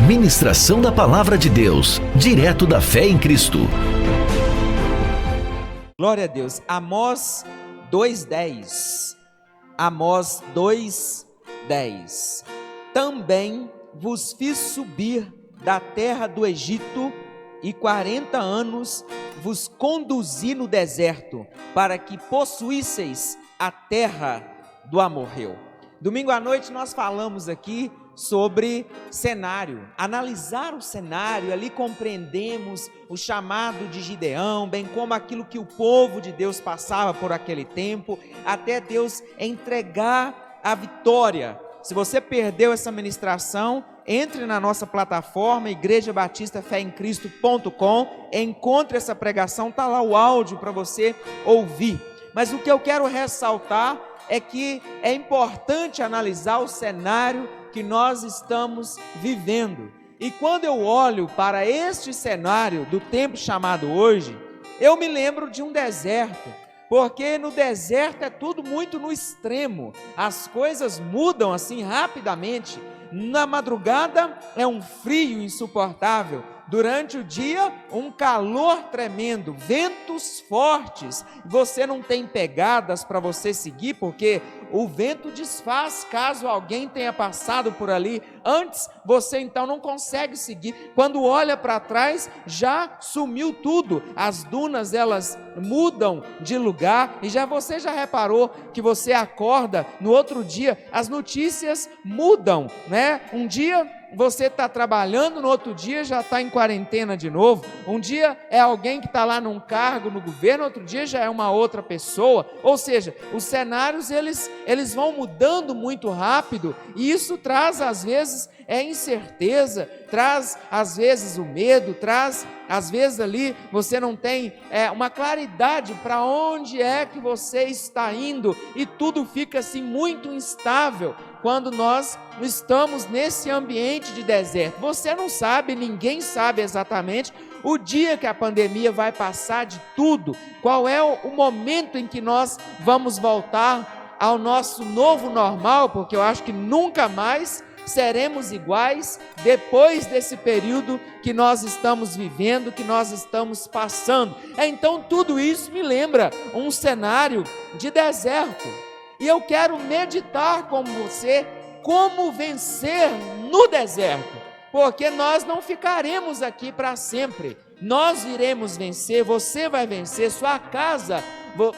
Ministração da Palavra de Deus, direto da Fé em Cristo. Glória a Deus. Amós 2:10. Amós 2:10. Também vos fiz subir da terra do Egito, e 40 anos vos conduzi no deserto, para que possuísseis a terra do amorreu. Domingo à noite nós falamos aqui sobre cenário, analisar o cenário, ali compreendemos o chamado de Gideão, bem como aquilo que o povo de Deus passava por aquele tempo, até Deus entregar a vitória. Se você perdeu essa ministração, entre na nossa plataforma igrejabatistaféemcristo.com, encontre essa pregação, está lá o áudio para você ouvir. Mas o que eu quero ressaltar é que é importante analisar o cenário que nós estamos vivendo. E quando eu olho para este cenário do tempo chamado hoje, eu me lembro de um deserto, porque no deserto é tudo muito no extremo, as coisas mudam assim rapidamente. Na madrugada é um frio insuportável, durante o dia um calor tremendo, ventos fortes, você não tem pegadas para você seguir, porque o vento desfaz caso alguém tenha passado por ali antes, você então não consegue seguir. Quando olha para trás, já sumiu tudo, as dunas elas mudam de lugar, e você já reparou que você acorda no outro dia, as notícias mudam, né? Um dia você está trabalhando, no outro dia já está em quarentena de novo, um dia é alguém que está lá num cargo no governo, outro dia já é uma outra pessoa, ou seja, os cenários eles vão mudando muito rápido, e isso traz às vezes incerteza, traz às vezes o medo, traz às vezes ali você não tem uma claridade para onde é que você está indo, e tudo fica assim muito instável quando nós estamos nesse ambiente de deserto. Você não sabe, ninguém sabe exatamente o dia que a pandemia vai passar de tudo, qual é o momento em que nós vamos voltar ao nosso novo normal, porque eu acho que nunca mais seremos iguais depois desse período que nós estamos vivendo, que nós estamos passando. Então tudo isso me lembra um cenário de deserto, e eu quero meditar com você como vencer no deserto, porque nós não ficaremos aqui para sempre, nós iremos vencer, você vai vencer, sua casa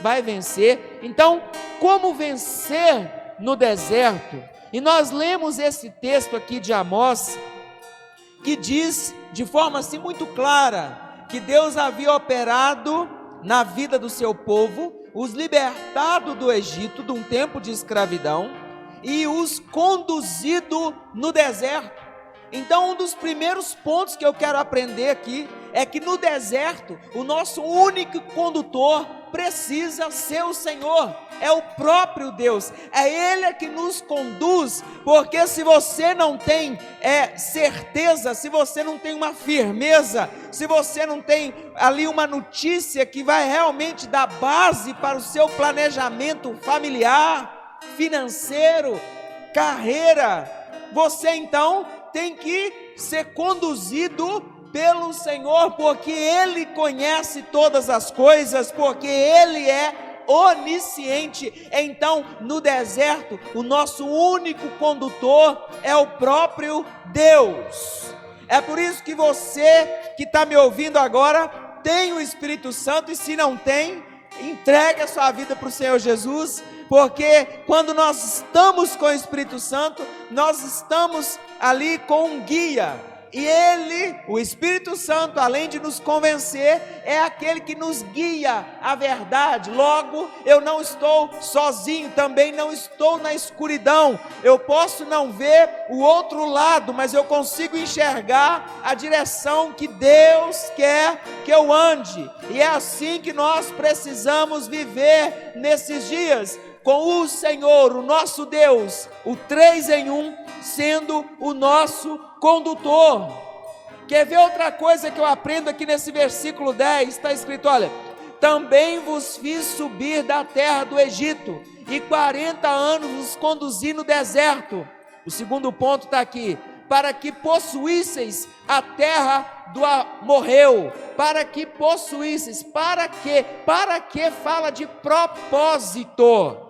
vai vencer. Então, como vencer no deserto? E nós lemos esse texto aqui de Amós, que diz de forma assim muito clara, que Deus havia operado na vida do seu povo, os libertado do Egito, de um tempo de escravidão, e os conduzido no deserto. Então, um dos primeiros pontos que eu quero aprender aqui é que no deserto o nosso único condutor precisa ser o Senhor, é o próprio Deus, é Ele que nos conduz, porque se você não tem certeza, se você não tem uma firmeza, se você não tem ali uma notícia que vai realmente dar base para o seu planejamento familiar, financeiro, carreira, você então tem que ser conduzido pelo Senhor, porque Ele conhece todas as coisas, porque Ele é onisciente. Então, no deserto, o nosso único condutor é o próprio Deus. É por isso que você que está me ouvindo agora tem o Espírito Santo, e se não tem, entregue a sua vida para o Senhor Jesus, porque quando nós estamos com o Espírito Santo, nós estamos ali com um guia. E Ele, o Espírito Santo, além de nos convencer, é aquele que nos guia à verdade. Logo, eu não estou sozinho, também não estou na escuridão. Eu posso não ver o outro lado, mas eu consigo enxergar a direção que Deus quer que eu ande. E é assim que nós precisamos viver nesses dias, com o Senhor, o nosso Deus, o 3 em 1, sendo o nosso condutor. Quer ver outra coisa que eu aprendo aqui nesse versículo 10? Está escrito, olha: também vos fiz subir da terra do Egito, e 40 anos vos conduzi no deserto. O segundo ponto está aqui: para que possuísseis a terra do amorreu, para que possuísseis, para que fala de propósito.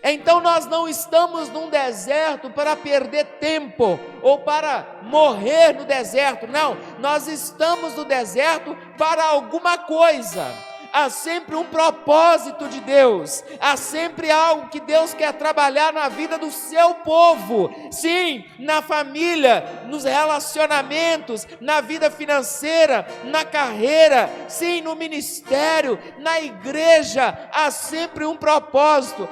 Então nós não estamos num deserto para perder tempo, ou para morrer no deserto, não, nós estamos no deserto para alguma coisa. Há sempre um propósito de Deus, há sempre algo que Deus quer trabalhar na vida do seu povo, sim, na família, nos relacionamentos, na vida financeira, na carreira, sim, no ministério, na igreja, há sempre um propósito.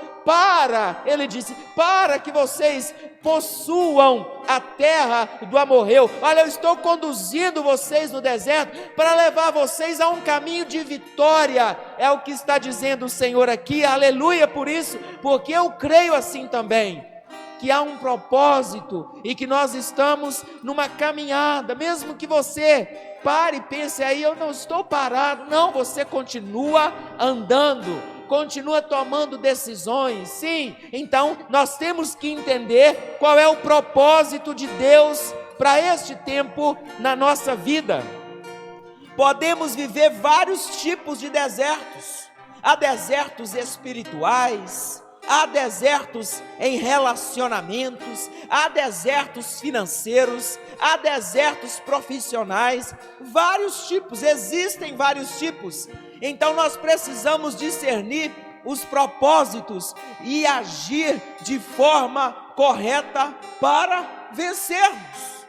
Ele disse, para que vocês possuam a terra do amorreu. Olha, eu estou conduzindo vocês no deserto para levar vocês a um caminho de vitória, é o que está dizendo o Senhor aqui, aleluia por isso, porque eu creio assim também, que há um propósito e que nós estamos numa caminhada, mesmo que você pare e pense aí, eu não estou parado, não, você continua andando, continua tomando decisões, sim, então nós temos que entender qual é o propósito de Deus para este tempo na nossa vida. Podemos viver vários tipos de desertos, há desertos espirituais, há desertos em relacionamentos, há desertos financeiros, há desertos profissionais, vários tipos, existem vários tipos. Então nós precisamos discernir os propósitos e agir de forma correta para vencermos.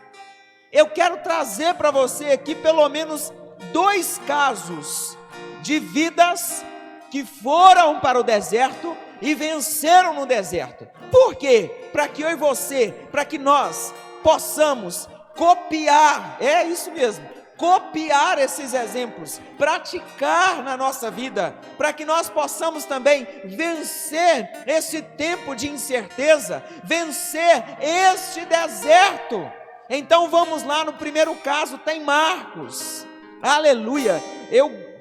Eu quero trazer para você aqui pelo menos 2 casos de vidas que foram para o deserto e venceram no deserto. Por quê? Para que eu e você, para que nós possamos copiar, é isso mesmo, copiar esses exemplos, praticar na nossa vida, para que nós possamos também vencer esse tempo de incerteza, vencer este deserto. Então vamos lá, no primeiro caso tem Marcos, aleluia,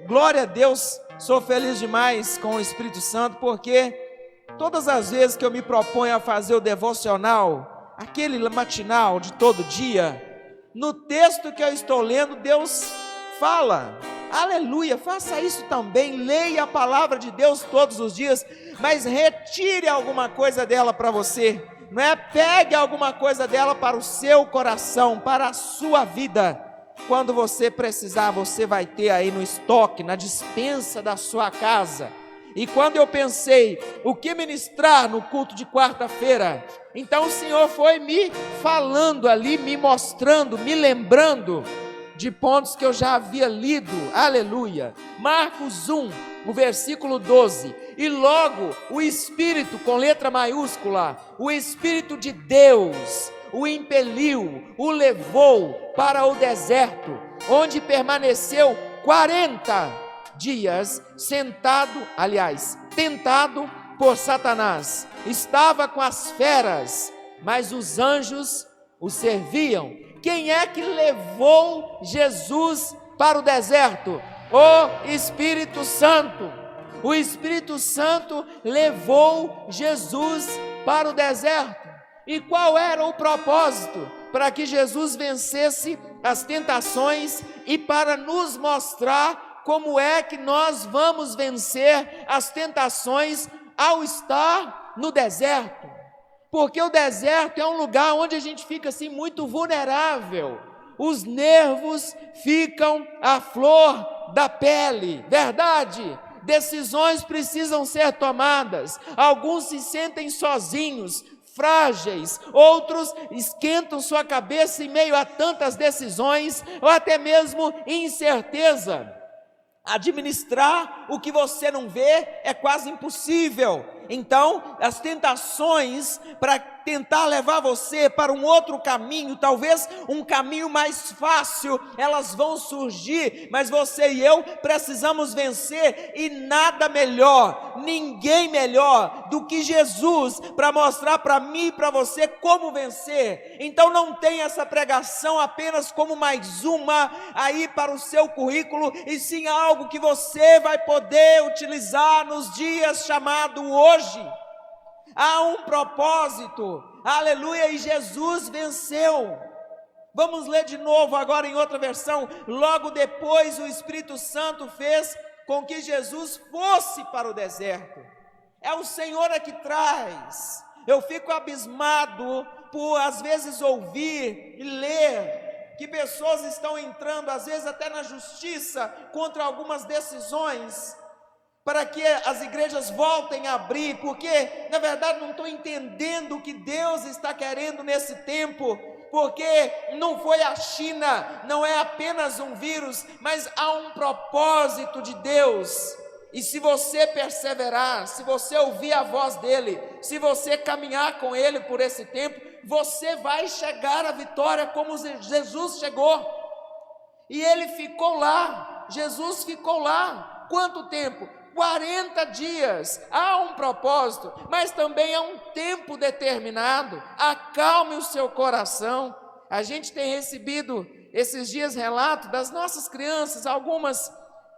glória a Deus, sou feliz demais com o Espírito Santo, porque todas as vezes que eu me proponho a fazer o devocional, aquele matinal de todo dia, no texto que eu estou lendo, Deus fala, aleluia, faça isso também, leia a palavra de Deus todos os dias, mas retire alguma coisa dela para você, não é? Pegue alguma coisa dela para o seu coração, para a sua vida, quando você precisar, você vai ter aí no estoque, na despensa da sua casa. E quando eu pensei, o que ministrar no culto de quarta-feira? Então o Senhor foi me falando ali, me mostrando, me lembrando de pontos que eu já havia lido, aleluia. Marcos 1, o versículo 12, e logo o Espírito, com letra maiúscula, o Espírito de Deus, o impeliu, o levou para o deserto, onde permaneceu 40 dias tentado por Satanás, estava com as feras, mas os anjos o serviam. Quem é que levou Jesus para o deserto? O Espírito Santo. O Espírito Santo levou Jesus para o deserto. E qual era o propósito? Para que Jesus vencesse as tentações e para nos mostrar como é que nós vamos vencer as tentações ao estar no deserto. Porque o deserto é um lugar onde a gente fica assim muito vulnerável. Os nervos ficam à flor da pele, verdade? Decisões precisam ser tomadas. Alguns se sentem sozinhos, frágeis, outros esquentam sua cabeça em meio a tantas decisões, ou até mesmo incerteza. Administrar o que você não vê é quase impossível. Então, as tentações para tentar levar você para um outro caminho, talvez um caminho mais fácil, elas vão surgir, mas você e eu precisamos vencer, e nada melhor, ninguém melhor do que Jesus para mostrar para mim e para você como vencer. Então não tenha essa pregação apenas como mais uma aí para o seu currículo, e sim algo que você vai poder utilizar nos dias chamado hoje. Há um propósito, aleluia, e Jesus venceu. Vamos ler de novo agora em outra versão. Logo depois o Espírito Santo fez com que Jesus fosse para o deserto. É o Senhor que traz. Eu fico abismado por às vezes ouvir e ler que pessoas estão entrando às vezes até na justiça contra algumas decisões para que as igrejas voltem a abrir, porque na verdade não estou entendendo o que Deus está querendo nesse tempo, porque não foi a China, não é apenas um vírus, mas há um propósito de Deus. E se você perseverar, se você ouvir a voz dele, se você caminhar com ele por esse tempo, você vai chegar à vitória como Jesus chegou. E ele ficou lá, Jesus ficou lá. Quanto tempo? 40 dias. Há um propósito, mas também há um tempo determinado. Acalme o seu coração. A gente tem recebido esses dias relatos das nossas crianças, algumas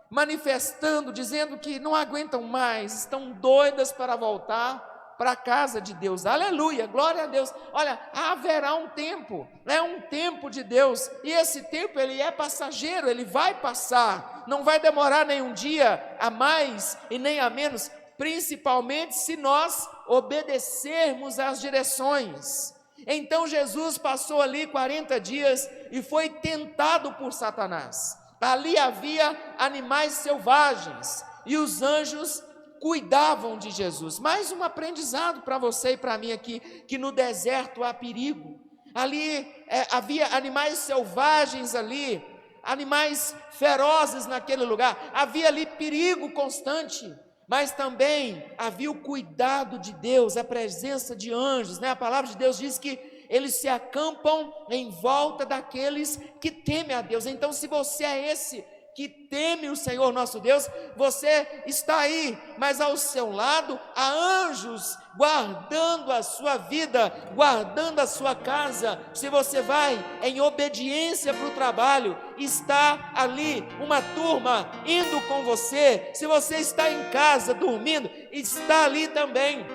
manifestando, dizendo que não aguentam mais, estão doidas para voltar para a casa de Deus. Aleluia, glória a Deus. Olha, haverá um tempo, é um tempo de Deus, e esse tempo ele é passageiro, ele vai passar, não vai demorar nem um dia a mais e nem a menos, principalmente se nós obedecermos às direções. Então Jesus passou ali 40 dias e foi tentado por Satanás. Ali havia animais selvagens e os anjos cuidavam de Jesus. Mais um aprendizado para você e para mim aqui, que no deserto há perigo. Ali havia animais selvagens ali, animais ferozes naquele lugar. Havia ali perigo constante, mas também havia o cuidado de Deus, a presença de anjos, né? A palavra de Deus diz que eles se acampam em volta daqueles que temem a Deus. Então, se você é esse que teme o Senhor nosso Deus, você está aí, mas ao seu lado há anjos guardando a sua vida, guardando a sua casa. Se você vai em obediência para o trabalho, está ali uma turma indo com você. Se você está em casa dormindo, está ali também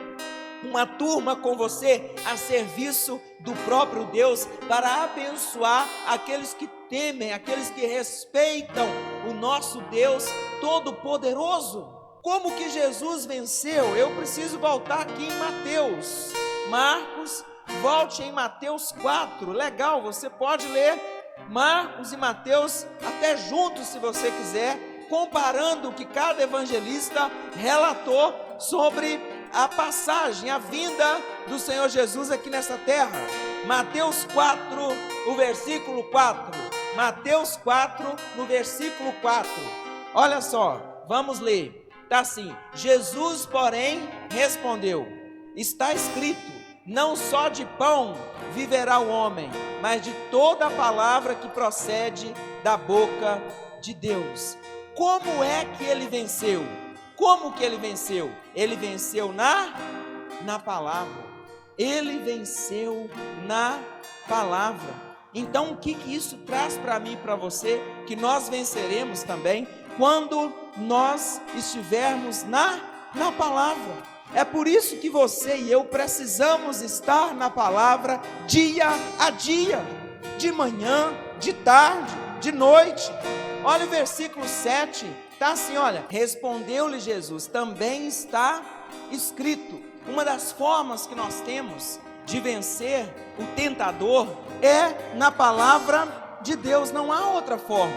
uma turma com você a serviço do próprio Deus, para abençoar aqueles que temem, aqueles que respeitam o nosso Deus Todo-Poderoso. Como que Jesus venceu? Eu preciso voltar aqui em Mateus. Marcos, volte em Mateus 4. Legal, você pode ler Marcos e Mateus até juntos se você quiser, comparando o que cada evangelista relatou sobre a passagem, a vinda do Senhor Jesus aqui nessa terra. Mateus 4, o versículo 4. Mateus 4, no versículo 4. Olha só, vamos ler. Está assim: Jesus, porém, respondeu: está escrito, não só de pão viverá o homem, mas de toda a palavra que procede da boca de Deus. Como é que ele venceu? Como que ele venceu? Ele venceu na palavra. Ele venceu na palavra. Então o que isso traz para mim e para você? Que nós venceremos também quando nós estivermos na palavra. É por isso que você e eu precisamos estar na palavra dia a dia, de manhã, de tarde, de noite. Olha o versículo 7, está assim, olha: respondeu-lhe Jesus, também está escrito. Uma das formas que nós temos de vencer o tentador é na palavra de Deus, não há outra forma.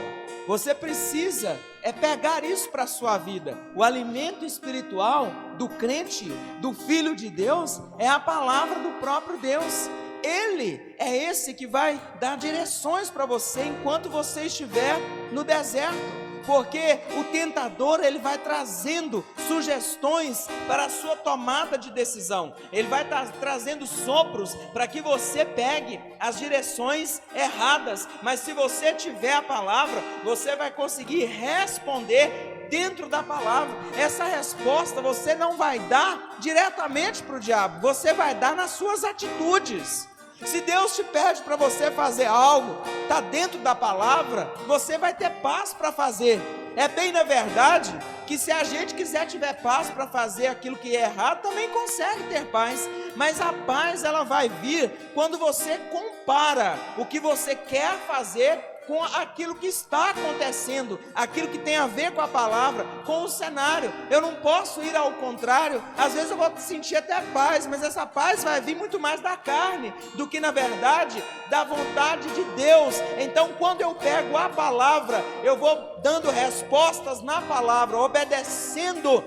Você precisa pegar isso para a sua vida. O alimento espiritual do crente, do filho de Deus, é a palavra do próprio Deus. Ele é esse que vai dar direções para você enquanto você estiver no deserto. Porque o tentador, ele vai trazendo sugestões para a sua tomada de decisão. Ele vai trazendo sopros para que você pegue as direções erradas. Mas se você tiver a palavra, você vai conseguir responder dentro da palavra. Essa resposta você não vai dar diretamente para o diabo, você vai dar nas suas atitudes. Se Deus te pede para você fazer algo, está dentro da palavra, você vai ter paz para fazer. É bem na verdade que se a gente quiser tiver paz para fazer aquilo que é errado, também consegue ter paz. Mas a paz, ela vai vir quando você compara o que você quer fazer com aquilo que está acontecendo, aquilo que tem a ver com a palavra, com o cenário. Eu não posso ir ao contrário. Às vezes eu vou sentir até paz, mas essa paz vai vir muito mais da carne do que, na verdade, da vontade de Deus. Então, quando eu pego a palavra, eu vou dando respostas na palavra, obedecendo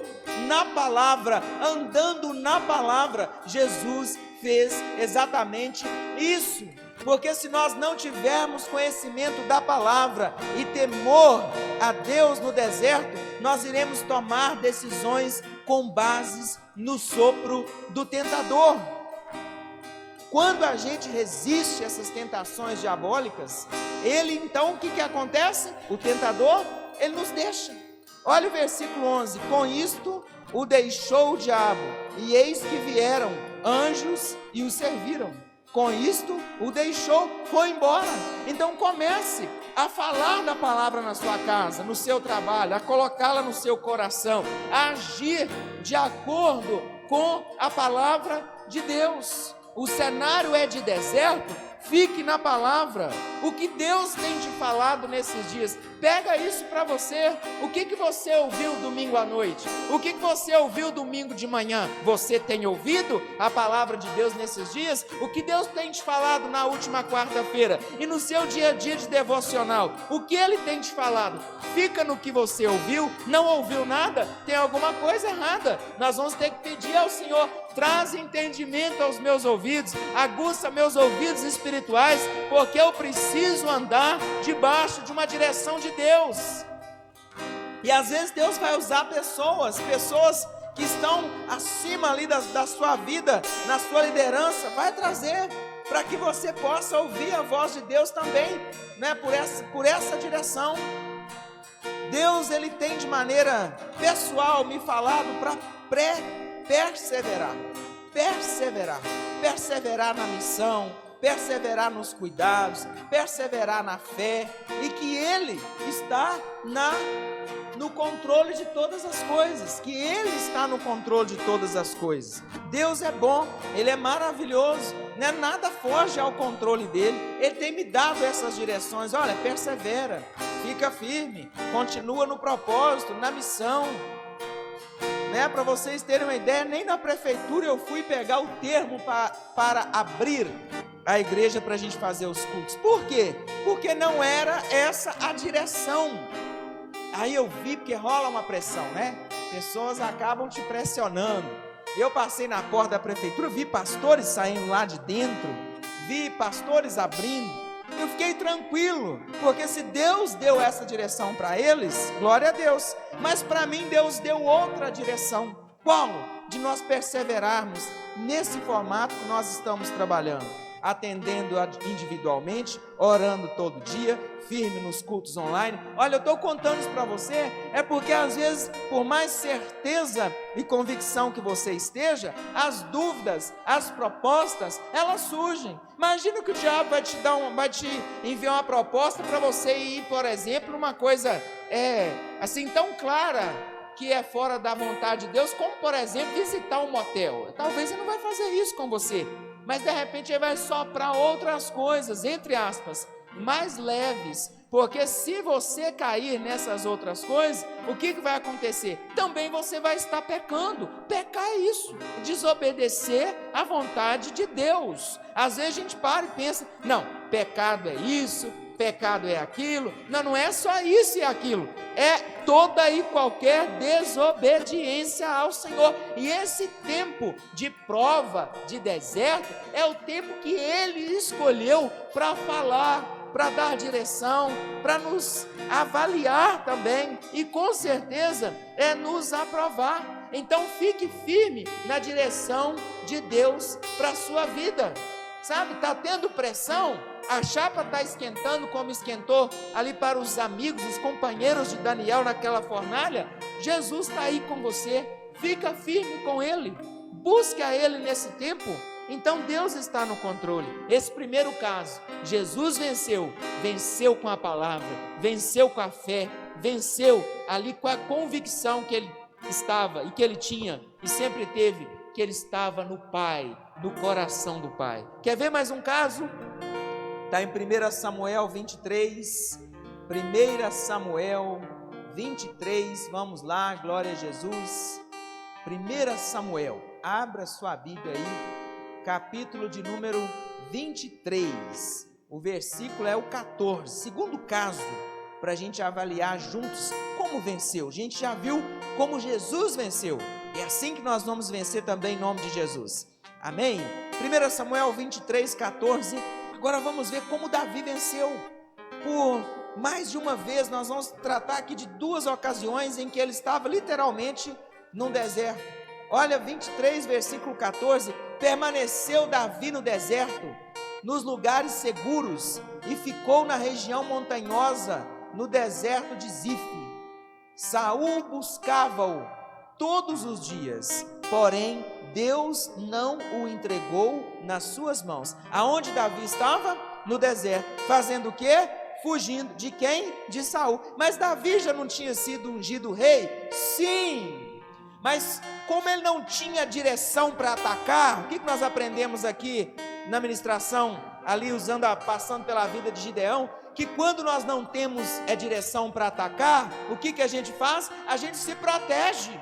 na palavra, andando na palavra. Jesus fez exatamente isso. Porque se nós não tivermos conhecimento da palavra e temor a Deus no deserto, nós iremos tomar decisões com bases no sopro do tentador. Quando a gente resiste a essas tentações diabólicas, então o que acontece? O tentador, ele nos deixa. Olha o versículo 11: com isto o deixou o diabo, e eis que vieram anjos e o serviram. Com isto, o deixou, foi embora. Então comece a falar da palavra na sua casa, no seu trabalho, a colocá-la no seu coração, a agir de acordo com a palavra de Deus. O cenário é de deserto, fique na palavra. O que Deus tem te falado nesses dias, pega isso para você. O que você ouviu domingo à noite? O que você ouviu domingo de manhã? Você tem ouvido a palavra de Deus nesses dias? O que Deus tem te falado na última quarta-feira? E no seu dia a dia de devocional? O que Ele tem te falado? Fica no que você ouviu? Não ouviu nada? Tem alguma coisa errada. Nós vamos ter que pedir ao Senhor: traz entendimento aos meus ouvidos, aguça meus ouvidos espirituais, porque eu preciso andar debaixo de uma direção de Deus. E às vezes Deus vai usar pessoas que estão acima ali da sua vida, na sua liderança, vai trazer para que você possa ouvir a voz de Deus também, né? Por essa direção. Deus, Ele tem de maneira pessoal me falado para perseverar na missão, perseverar nos cuidados, perseverar na fé, e que Ele está no controle de todas as coisas, que Ele está no controle de todas as coisas. Deus é bom, Ele é maravilhoso, né? Nada foge ao controle dEle. Ele tem me dado essas direções: olha, persevera, fica firme, continua no propósito, na missão. Para vocês terem uma ideia, nem na prefeitura eu fui pegar o termo para abrir a igreja para a gente fazer os cultos. Por quê? Porque não era essa a direção. Aí eu vi, porque rola uma pressão, né? Pessoas acabam te pressionando. Eu passei na porta da prefeitura, vi pastores saindo lá de dentro, vi pastores abrindo. Eu fiquei tranquilo, porque se Deus deu essa direção para eles, glória a Deus. Mas para mim Deus deu outra direção. Qual? De nós perseverarmos nesse formato que nós estamos trabalhando, atendendo individualmente, orando todo dia, firme nos cultos online. Olha, eu estou contando isso para você, é porque às vezes, por mais certeza e convicção que você esteja, as dúvidas, as propostas, elas surgem. Imagina que o diabo vai te enviar uma proposta para você ir, por exemplo, numa coisa assim tão clara que é fora da vontade de Deus, como por exemplo visitar um motel. Talvez ele não vai fazer isso com você, mas de repente ele vai soprar outras coisas, entre aspas, mais leves, porque se você cair nessas outras coisas, o que vai acontecer? Também você vai estar pecando. Pecar é isso, desobedecer à vontade de Deus. Às vezes a gente para e pensa: não, pecado é isso, pecado é aquilo. Não é só isso e aquilo, é toda e qualquer desobediência ao Senhor. E esse tempo de prova, de deserto, é o tempo que Ele escolheu para falar, para dar direção, para nos avaliar também, e com certeza é nos aprovar. Então fique firme na direção de Deus para a sua vida. Sabe, está tendo pressão, a chapa está esquentando como esquentou ali para os amigos, os companheiros de Daniel naquela fornalha. Jesus está aí com você, fica firme com Ele, busque a Ele nesse tempo. Então Deus está no controle. Esse primeiro caso, Jesus venceu com a palavra, venceu com a fé, venceu ali com a convicção que ele estava e que ele tinha e sempre teve, que ele estava no Pai, no coração do Pai. Quer ver mais um caso? Está em 1 Samuel 23, 1 Samuel 23, vamos lá, glória a Jesus. 1 Samuel, abra sua Bíblia aí, capítulo de número 23, o versículo é o 14, segundo caso, para a gente avaliar juntos como venceu. A gente já viu como Jesus venceu, é assim que nós vamos vencer também em nome de Jesus, amém? 1 Samuel 23, 14, agora vamos ver como Davi venceu. Por mais de uma vez nós vamos tratar aqui de duas ocasiões em que ele estava literalmente num deserto. Olha 23, versículo 14, permaneceu Davi no deserto, nos lugares seguros, e ficou na região montanhosa, no deserto de Zif. Saul buscava-o todos os dias, porém Deus não o entregou nas suas mãos. Aonde Davi estava? No deserto, fazendo o quê? Fugindo de quem? De Saul. Mas Davi já não tinha sido ungido rei? Sim, mas como ele não tinha direção para atacar, o que nós aprendemos aqui na ministração, ali passando pela vida de Gideão? Que quando nós não temos direção para atacar, o que a gente faz? A gente se protege.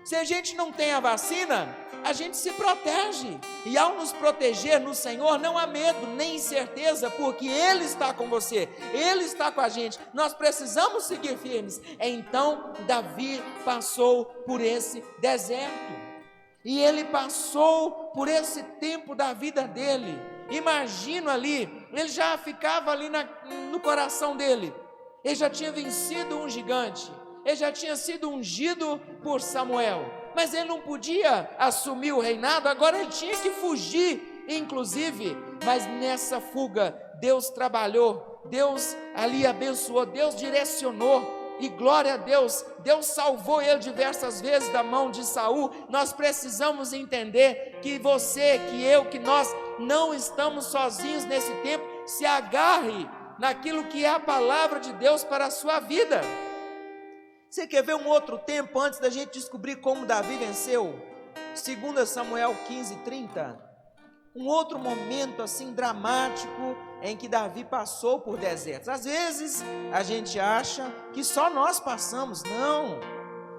Se a gente não tem a vacina, a gente se protege, e ao nos proteger no Senhor, não há medo, nem incerteza, porque Ele está com você, Ele está com a gente, nós precisamos seguir firmes. Então Davi passou por esse deserto, e ele passou por esse tempo da vida dele. Imagino ali, ele já ficava ali no coração dele, ele já tinha vencido um gigante, ele já tinha sido ungido por Samuel, mas ele não podia assumir o reinado, agora ele tinha que fugir, inclusive, mas nessa fuga, Deus trabalhou, Deus ali abençoou, Deus direcionou, e glória a Deus, Deus salvou ele diversas vezes da mão de Saul. Nós precisamos entender que você, que eu, que nós não estamos sozinhos nesse tempo. Se agarre naquilo que é a palavra de Deus para a sua vida. Você quer ver um outro tempo antes da gente descobrir como Davi venceu? 2 Samuel 15, 30. Um outro momento assim dramático em que Davi passou por desertos. Às vezes a gente acha que só nós passamos. Não,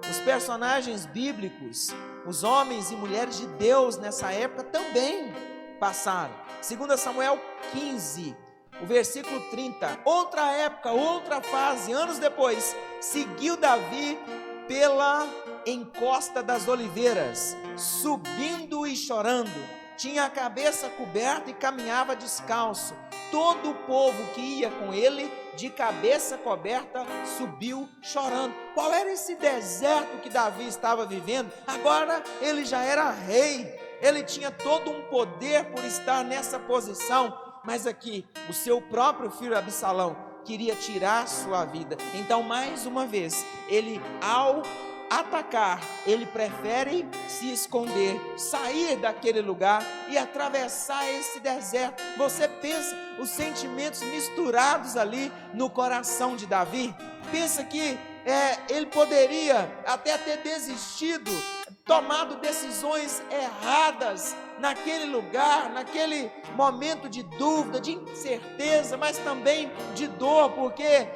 os personagens bíblicos, os homens e mulheres de Deus nessa época também passaram. 2 Samuel 15, o versículo 30, outra época, outra fase, anos depois, seguiu Davi pela encosta das oliveiras, subindo e chorando, tinha a cabeça coberta e caminhava descalço. Todo o povo que ia com ele, de cabeça coberta, subiu chorando. Qual era esse deserto que Davi estava vivendo? Agora ele já era rei, ele tinha todo um poder por estar nessa posição, mas aqui, o seu próprio filho Absalão queria tirar sua vida. Então, mais uma vez, ele ao atacar, ele prefere se esconder, sair daquele lugar e atravessar esse deserto. Você pensa os sentimentos misturados ali no coração de Davi? Pensa que ele poderia até ter desistido, tomado decisões erradas naquele lugar, naquele momento de dúvida, de incerteza, mas também de dor, porque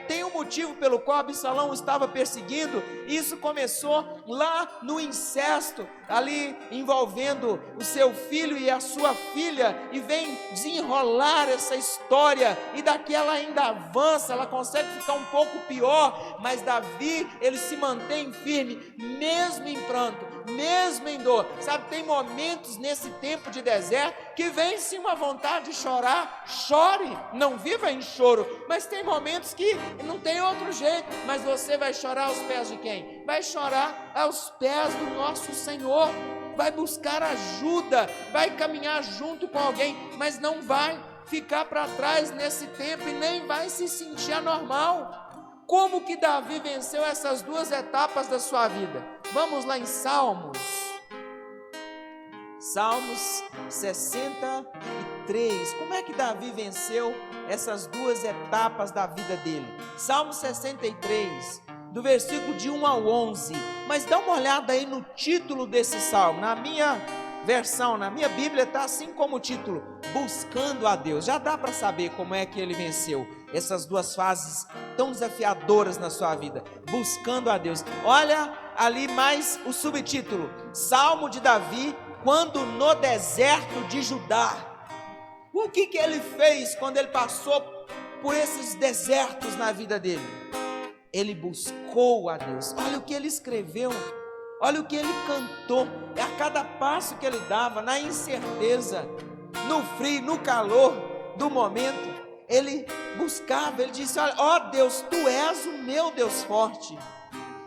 tem um motivo pelo qual Absalão estava perseguindo. Isso começou lá no incesto, ali envolvendo o seu filho e a sua filha, e vem desenrolar essa história, e daqui ela ainda avança, ela consegue ficar um pouco pior, mas Davi, ele se mantém firme, mesmo em pranto, mesmo em dor. Sabe, tem momentos nesse tempo de deserto que vem sim uma vontade de chorar. Chore, não viva em choro, mas tem momentos que não tem outro jeito, mas você vai chorar aos pés de quem? Vai chorar aos pés do nosso Senhor, vai buscar ajuda, vai caminhar junto com alguém, mas não vai ficar para trás nesse tempo e nem vai se sentir anormal. Como que Davi venceu essas duas etapas da sua vida? Vamos lá em Salmos. Salmos 63. Como é que Davi venceu essas duas etapas da vida dele? Salmo 63, do versículo de 1 ao 11. Mas dá uma olhada aí no título desse salmo. Na minha versão, na minha Bíblia, está assim como o título: Buscando a Deus. Já dá para saber como é que ele venceu essas duas fases tão desafiadoras na sua vida. Buscando a Deus. Olha ali mais o subtítulo: Salmo de Davi, quando no deserto de Judá. O que ele fez quando ele passou por esses desertos na vida dele? Ele buscou a Deus. Olha o que ele escreveu, olha o que ele cantou. É a cada passo que ele dava, na incerteza, no frio, no calor do momento, ele buscava. Ele disse: olha, ó Deus, tu és o meu Deus forte,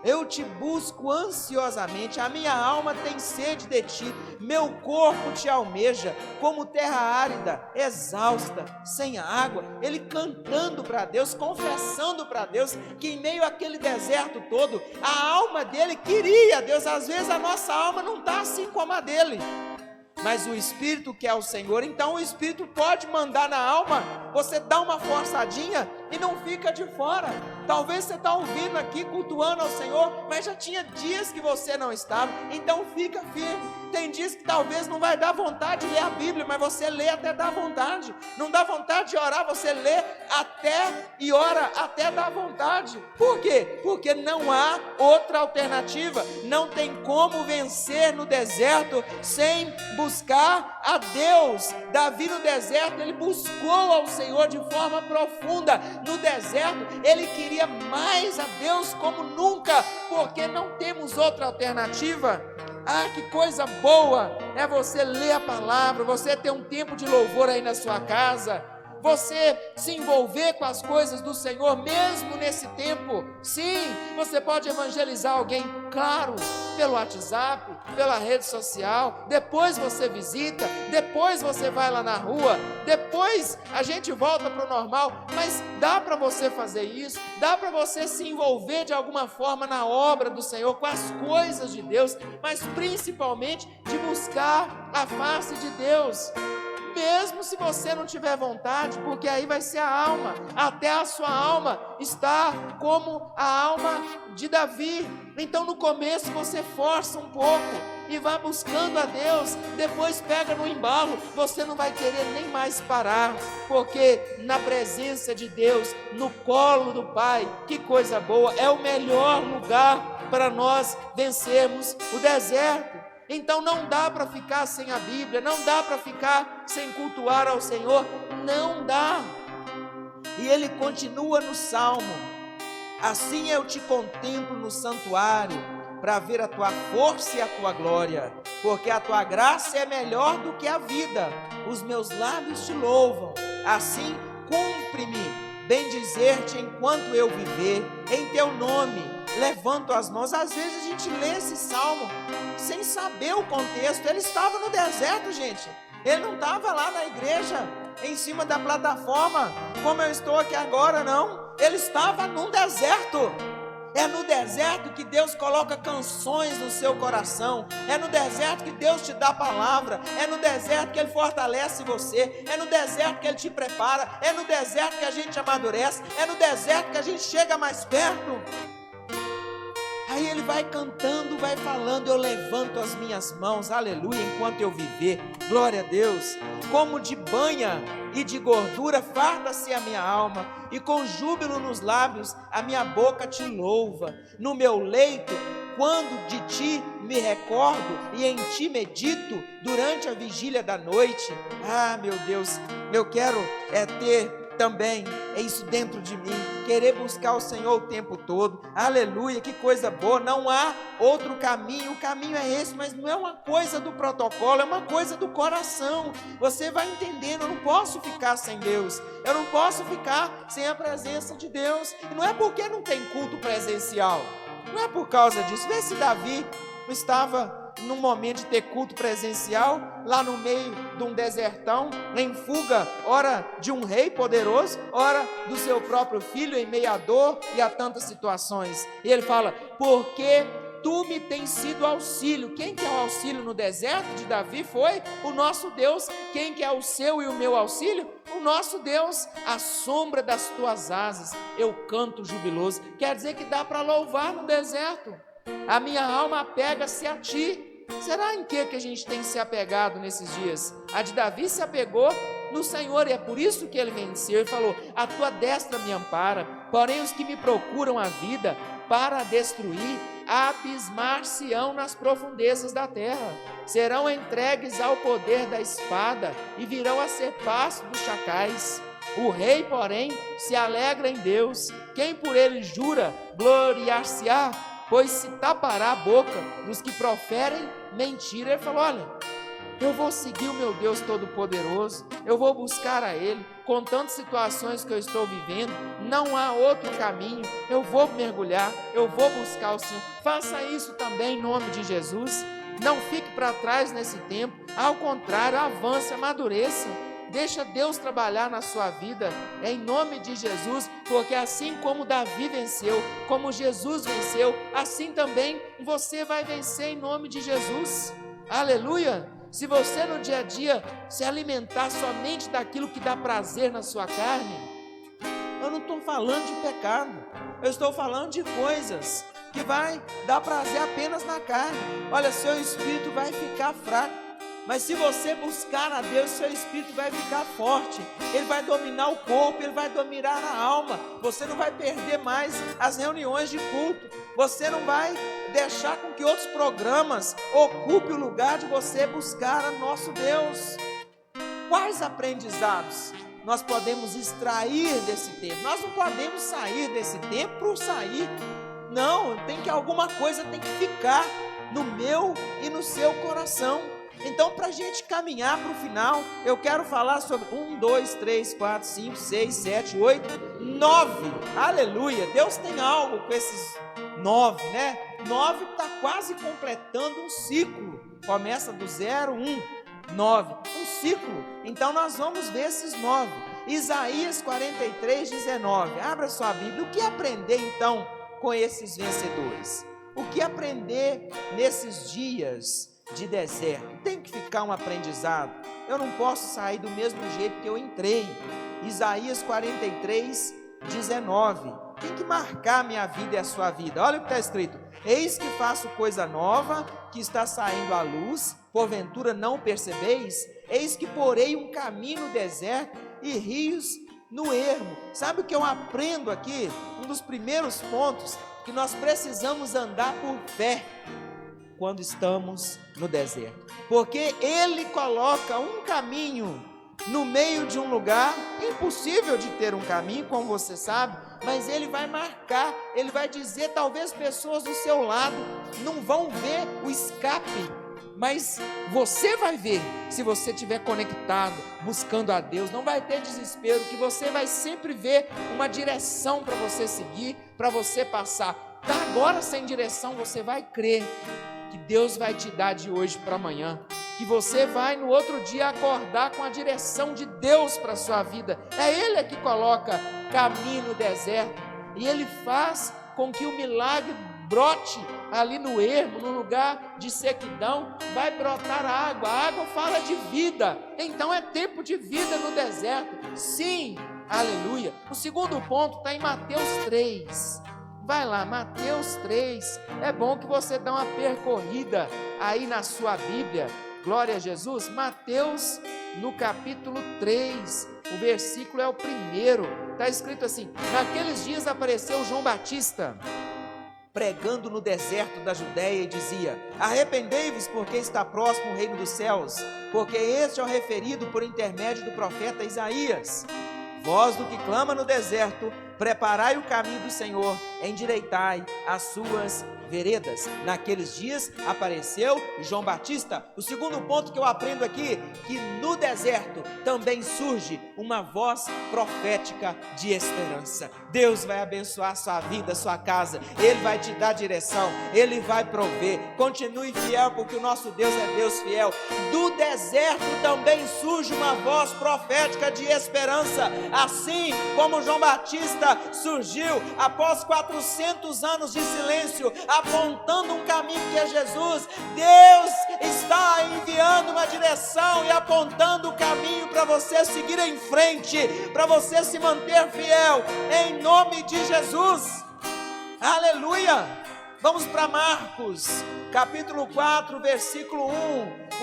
eu te busco ansiosamente, a minha alma tem sede de ti, meu corpo te almeja, como terra árida, exausta, sem água. Ele cantando para Deus, confessando para Deus, que em meio àquele deserto todo, a alma dele queria Deus. Às vezes a nossa alma não está assim como a dele, mas o Espírito quer o Senhor. Então o Espírito pode mandar na alma, você dá uma forçadinha e não fica de fora. Talvez você está ouvindo aqui, cultuando ao Senhor, mas já tinha dias que você não estava. Então fica firme. Tem dias que talvez não vai dar vontade de ler a Bíblia, mas você lê até dar vontade. Não dá vontade de orar, você lê até e ora até dar vontade. Por quê? Porque não há outra alternativa. Não tem como vencer no deserto sem buscar a Deus. Davi no deserto, ele buscou ao Senhor de forma profunda. No deserto, ele queria mais a Deus como nunca, porque não temos outra alternativa. Ah, que coisa boa é você ler a palavra, você ter um tempo de louvor aí na sua casa, você se envolver com as coisas do Senhor, mesmo nesse tempo. Sim, você pode evangelizar alguém, claro, pelo WhatsApp, pela rede social, depois você visita, depois você vai lá na rua, depois a gente volta para o normal, mas dá para você fazer isso, dá para você se envolver de alguma forma na obra do Senhor, com as coisas de Deus, mas principalmente de buscar a face de Deus. Mesmo se você não tiver vontade, porque aí vai ser a alma, até a sua alma está como a alma de Davi. Então no começo você força um pouco e vai buscando a Deus, depois pega no embalo, você não vai querer nem mais parar, porque na presença de Deus, no colo do Pai, que coisa boa, é o melhor lugar para nós vencermos o deserto. Então não dá para ficar sem a Bíblia, não dá para ficar sem cultuar ao Senhor, não dá. E ele continua no Salmo: assim eu te contemplo no santuário, para ver a tua força e a tua glória, porque a tua graça é melhor do que a vida, os meus lábios te louvam. Assim cumpre-me bendizer-te enquanto eu viver, em teu nome levanto as mãos. Às vezes a gente lê esse salmo sem saber o contexto. Ele estava no deserto, gente. Ele não estava lá na igreja, em cima da plataforma, como eu estou aqui agora, não. Ele estava num deserto. É no deserto que Deus coloca canções no seu coração. É no deserto que Deus te dá palavra. É no deserto que Ele fortalece você. É no deserto que Ele te prepara. É no deserto que a gente amadurece. É no deserto que a gente chega mais perto. Aí ele vai cantando, vai falando: eu levanto as minhas mãos, aleluia, enquanto eu viver, glória a Deus. Como de banha e de gordura farta-se a minha alma, e com júbilo nos lábios a minha boca te louva. No meu leito, quando de ti me recordo e em ti medito durante a vigília da noite. Ah, meu Deus, eu quero ter também isso dentro de mim, querer buscar o Senhor o tempo todo. Aleluia, que coisa boa. Não há outro caminho, o caminho é esse, mas não é uma coisa do protocolo, é uma coisa do coração. Você vai entendendo: eu não posso ficar sem Deus, eu não posso ficar sem a presença de Deus. E não é porque não tem culto presencial, não é por causa disso. Vê se Davi não estava num momento de ter culto presencial, lá no meio de um desertão, em fuga, ora de um rei poderoso, ora do seu próprio filho, em meio à dor e a tantas situações. E ele fala: porque tu me tens sido auxílio. Quem que é o auxílio no deserto de Davi? Foi o nosso Deus. Quem que é o seu e o meu auxílio? O nosso Deus. À sombra das tuas asas eu canto jubiloso. Quer dizer que dá para louvar no deserto. A minha alma apega-se a ti. Será em que a gente tem se apegado nesses dias? A de Davi se apegou no Senhor, e é por isso que ele venceu. Ele falou: a tua destra me ampara, porém os que me procuram a vida para destruir, abismar-se-ão nas profundezas da terra, serão entregues ao poder da espada e virão a ser pasto dos chacais. O rei, porém, se alegra em Deus. Quem por ele jura, gloriar-se-á, pois se tapará a boca dos que proferem mentira. Ele falou: olha, eu vou seguir o meu Deus Todo-Poderoso, eu vou buscar a Ele, com tantas situações que eu estou vivendo, não há outro caminho, eu vou mergulhar, eu vou buscar o Senhor. Faça isso também em nome de Jesus. Não fique para trás nesse tempo, ao contrário, avance, amadureça. Deixa Deus trabalhar na sua vida, em nome de Jesus, porque assim como Davi venceu, como Jesus venceu, assim também você vai vencer em nome de Jesus. Aleluia! Se você no dia a dia se alimentar somente daquilo que dá prazer na sua carne, eu não estou falando de pecado, eu estou falando de coisas que vai dar prazer apenas na carne. Olha, seu espírito vai ficar fraco. Mas se você buscar a Deus, seu espírito vai ficar forte, ele vai dominar o corpo, ele vai dominar a alma. Você não vai perder mais as reuniões de culto, você não vai deixar com que outros programas ocupem o lugar de você buscar a nosso Deus. Quais aprendizados nós podemos extrair desse tempo? Nós não podemos sair desse tempo por sair, não, alguma coisa tem que ficar no meu e no seu coração. Então, para a gente caminhar para o final, eu quero falar sobre 1, 2, 3, 4, 5, 6, 7, 8, 9. Aleluia! Deus tem algo com esses 9, né? 9 está quase completando um ciclo. Começa do 0, 1, 9. Um ciclo. Então, nós vamos ver esses 9. Isaías 43, 19. Abra sua Bíblia. O que aprender, então, com esses vencedores? O que aprender nesses dias de deserto? Tem que ficar um aprendizado. Eu não posso sair do mesmo jeito que eu entrei. Isaías 43, 19. Tem que marcar a minha vida e a sua vida. Olha o que está escrito: eis que faço coisa nova, que está saindo à luz, porventura não percebeis? Eis que porei um caminho no deserto e rios no ermo. Sabe o que eu aprendo aqui? Um dos primeiros pontos, que nós precisamos andar por fé quando estamos no deserto, porque Ele coloca um caminho no meio de um lugar. Impossível de ter um caminho, como você sabe, mas Ele vai marcar, Ele vai dizer. Talvez pessoas do seu lado não vão ver o escape, mas você vai ver, se você estiver conectado, buscando a Deus. Não vai ter desespero, que você vai sempre ver uma direção para você seguir, para você passar. Tá agora sem direção, você vai crer que Deus vai te dar de hoje para amanhã, que você vai no outro dia acordar com a direção de Deus para a sua vida. É Ele que coloca caminho no deserto, e Ele faz com que o milagre brote ali no ermo, no lugar de sequidão, vai brotar água. A água fala de vida, então é tempo de vida no deserto, sim, aleluia. O segundo ponto está em Mateus 3, vai lá, Mateus 3, é bom que você dê uma percorrida aí na sua Bíblia, glória a Jesus. Mateus no capítulo 3, o versículo é o primeiro, está escrito assim: naqueles dias apareceu João Batista, pregando no deserto da Judéia, e dizia: arrependei-vos, porque está próximo o reino dos céus, porque este é o referido por intermédio do profeta Isaías. Voz do que clama no deserto, preparai o caminho do Senhor, endireitai as suas veredas. Naqueles dias apareceu João Batista. O segundo ponto que eu aprendo aqui, que no deserto também surge uma voz profética de esperança. Deus vai abençoar sua vida, sua casa, Ele vai te dar direção, Ele vai prover. Continue fiel, porque o nosso Deus é Deus fiel. Do deserto também surge uma voz profética de esperança. Assim como João Batista vida surgiu após 400 anos de silêncio, apontando um caminho que é Jesus. Deus está enviando uma direção e apontando o caminho para você seguir em frente, para você se manter fiel, em nome de Jesus. Aleluia! Vamos para Marcos, capítulo 4, versículo 1.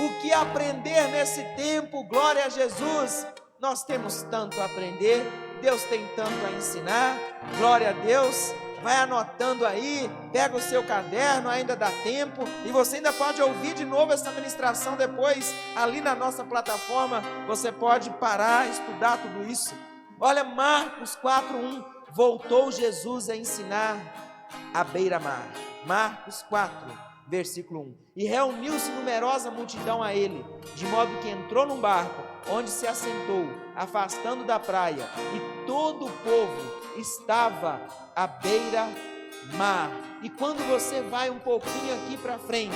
O que aprender nesse tempo? Glória a Jesus. Nós temos tanto a aprender, Deus tem tanto a ensinar. Glória a Deus. Vai anotando aí, pega o seu caderno, ainda dá tempo. E você ainda pode ouvir de novo essa ministração depois, ali na nossa plataforma. Você pode parar, estudar tudo isso. Olha, Marcos 4:1. Voltou Jesus a ensinar à beira-mar. Marcos 4, versículo 1. E reuniu-se numerosa multidão a ele, de modo que entrou num barco, onde se assentou, afastando da praia, e todo o povo estava à beira-mar. E quando você vai um pouquinho aqui para frente,